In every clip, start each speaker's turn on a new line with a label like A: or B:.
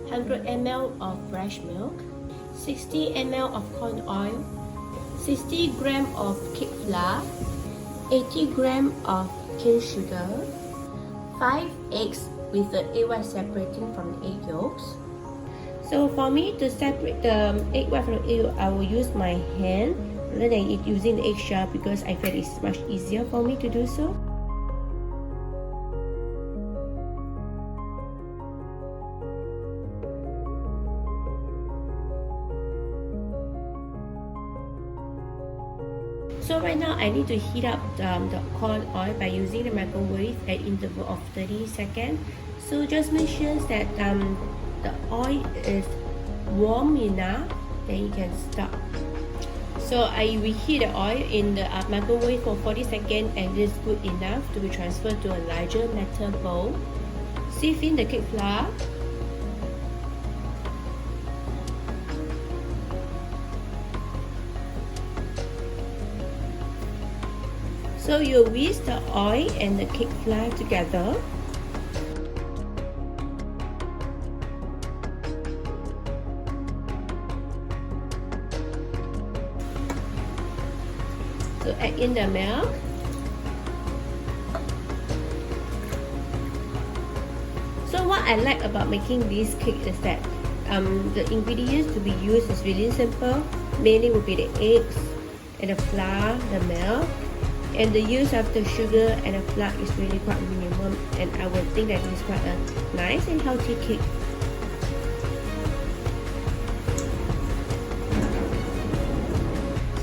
A: 100 ml of fresh milk, 60 ml of corn oil, 60 gram of cake flour, 80 gram of cane sugar, 5 eggs with the egg white separating from the egg yolks. So for me to separate the egg white from the egg yolk, I will use my hand rather than using the egg shell because I feel it's much easier for me to do so. So right now I need to heat up the corn oil by using the microwave at interval of 30 seconds. So just make sure that the oil is warm enough, then you can stop. So I reheat the oil in the microwave for 40 seconds and it is good enough to be transferred to a larger metal bowl. Sieve in the cake flour. So you whisk the oil and the cake flour together. So add in the milk. So what I like about making this cake is that the ingredients to be used is really simple. Mainly will be the eggs and the flour, the milk. And the use of the sugar and the flour is really quite minimum, and I would think that it is quite a nice and healthy cake.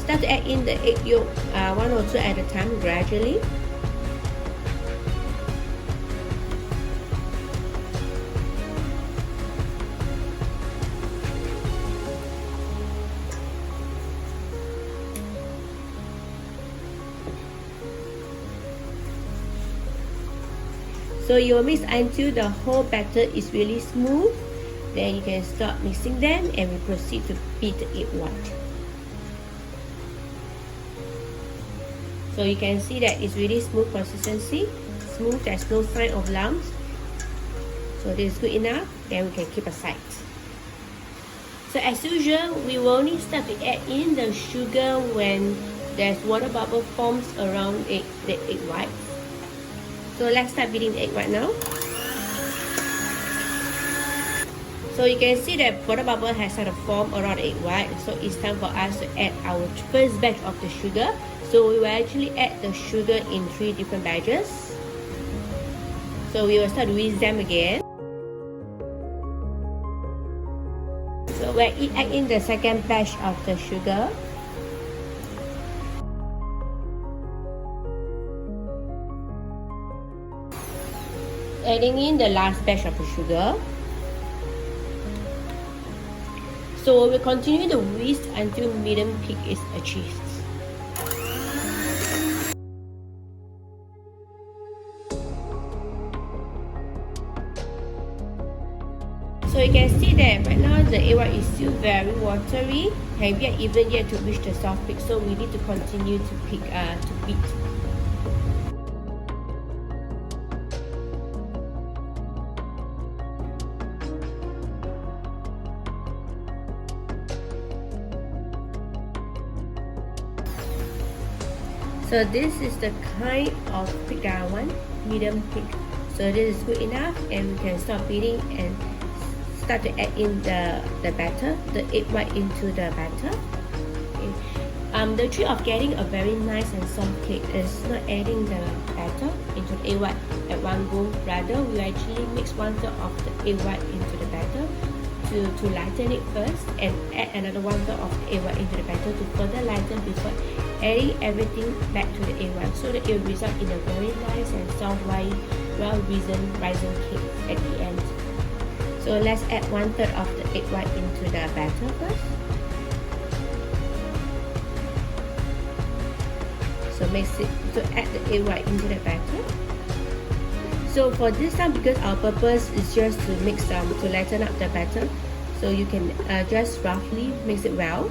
A: Start to add in the egg yolk, 1 or 2 at a time gradually. So you will mix until the whole batter is really smooth. Then you can start mixing them and we proceed to beat the egg white. So you can see that it's really smooth consistency. Smooth, there's no sign of lumps. So this is good enough. Then we can keep aside. So as usual, we will only start to add in the sugar when there's water bubble forms around the egg white. So let's start beating the egg right now. So you can see that water bubble has started to form around the egg white. So it's time for us to add our first batch of the sugar. So we will actually add the sugar in 3 different batches. So we will start to whisk them again. So we'll add in the second batch of the sugar. Adding in the last batch of the sugar. So we will continue to whisk until medium peak is achieved. So you can see that right now the egg white is still very watery and we are even yet to reach the soft peak. So we need to continue to beat. So this is the kind of peak that I want, medium peak. So this is good enough and we can stop beating and start to add in the batter, the egg white into the batter. Okay. The trick of getting a very nice and soft cake is not adding the batter into the egg white at one go. Rather, we actually mix 1/3 of the egg white into the batter to lighten it first and add another 1/3 of the egg white into the batter to further lighten before adding everything back to the egg white, so that it will result in a very nice and soft white, well-risen rising cake at the end. So let's add 1/3 of the egg white into the batter first. So add the egg white into the batter. So for this time, because our purpose is just to mix to lighten up the batter, so you can just roughly mix it well.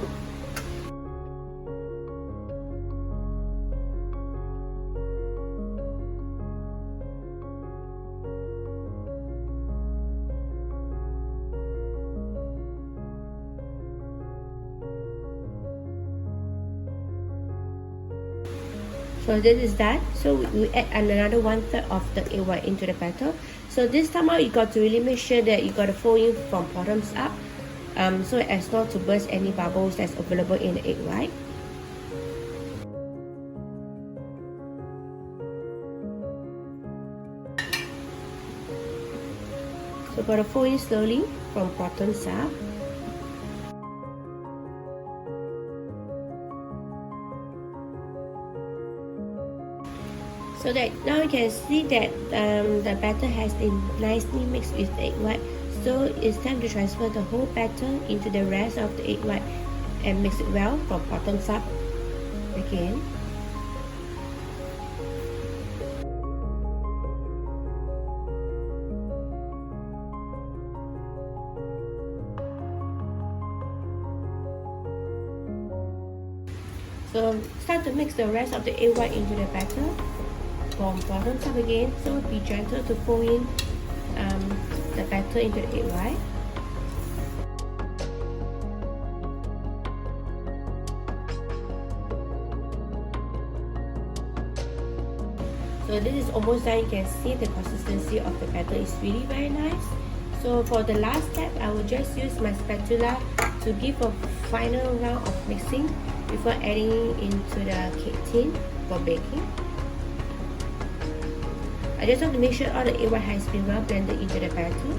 A: So this is that. So we add another 1/3 of the egg white into the batter. So this time out, you got to really make sure that you got to fold in from bottoms up, so as not to burst any bubbles that's available in the egg white. So got to fold in slowly from bottoms up. So that now you can see that the batter has been nicely mixed with the egg white. So it's time to transfer the whole batter into the rest of the egg white and mix it well from bottoms up again. So start to mix the rest of the egg white into the batter from bottoms up again. So be gentle to fold in the batter into the egg white. So this is almost done. You can see the consistency of the batter is really very nice. So for the last step, I will just use my spatula to give a final round of mixing before adding into the cake tin for baking. I just want to make sure all the egg white has been well blended into the batter.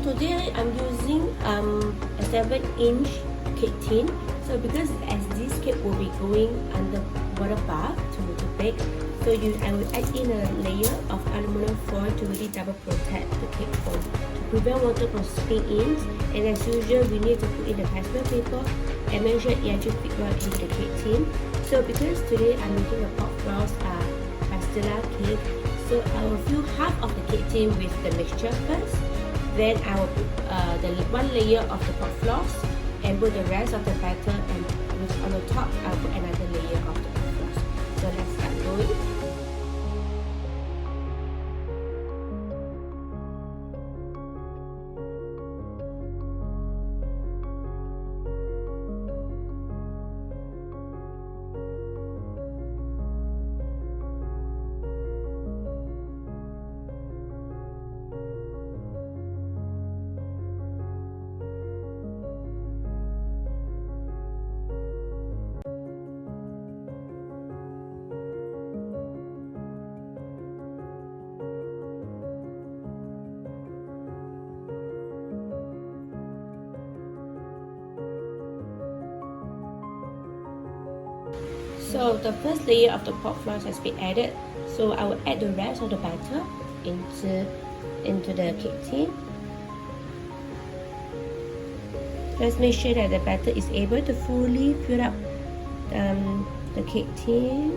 A: Today I'm using a 7-inch cake tin. So because as this cake will be going under water bath to bake, so I will add in a layer of aluminum foil to really double protect the cake foam to prevent water from seeping in. And as usual, we need to put in the parchment paper and make sure it actually fit well into the cake tin. So because today I'm making a pot floss Castella cake, so I will fill half of the cake tin with the mixture first. Then I will put the one layer of the pot floss and put the rest of the batter, and on the top I'll put another layer of the pot floss. So let's start going. So the first layer of the pot floss has been added. So I will add the rest of the batter into the cake tin. Let's make sure that the batter is able to fully fill up the cake tin.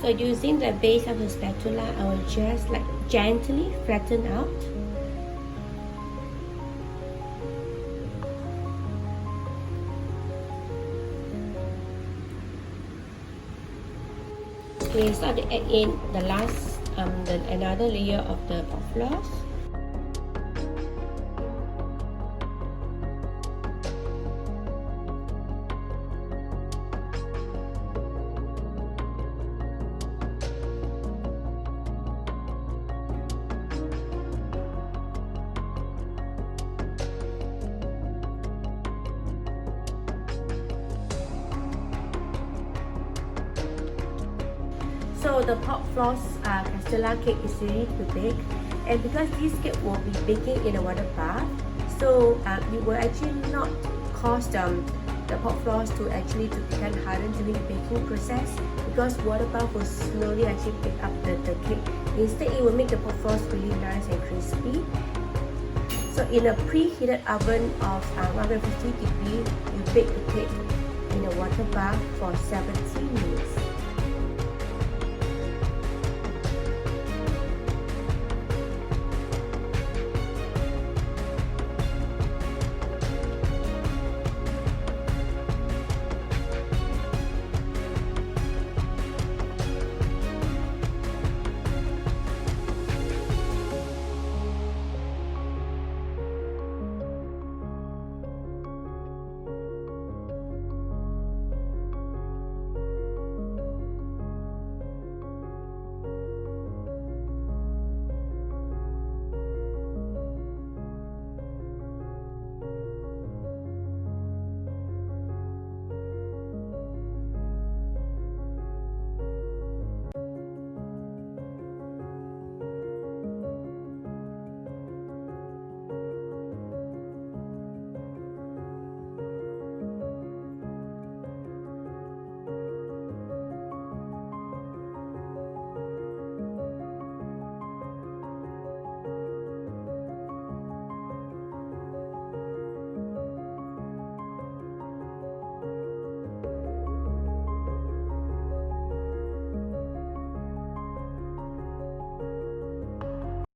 A: So using the base of the spatula, I will just gently flatten out. Okay, start to add in the last, another layer of the pot floss. So the pot floss Castella cake is ready to bake, and because this cake will be baking in a water bath, so it will actually not cause the pot floss to become hardened during the baking process, because water bath will slowly actually pick up the cake. Instead, it will make the pot floss really nice and crispy. So in a preheated oven of 150 degrees, you bake the cake in a water bath for 17 minutes.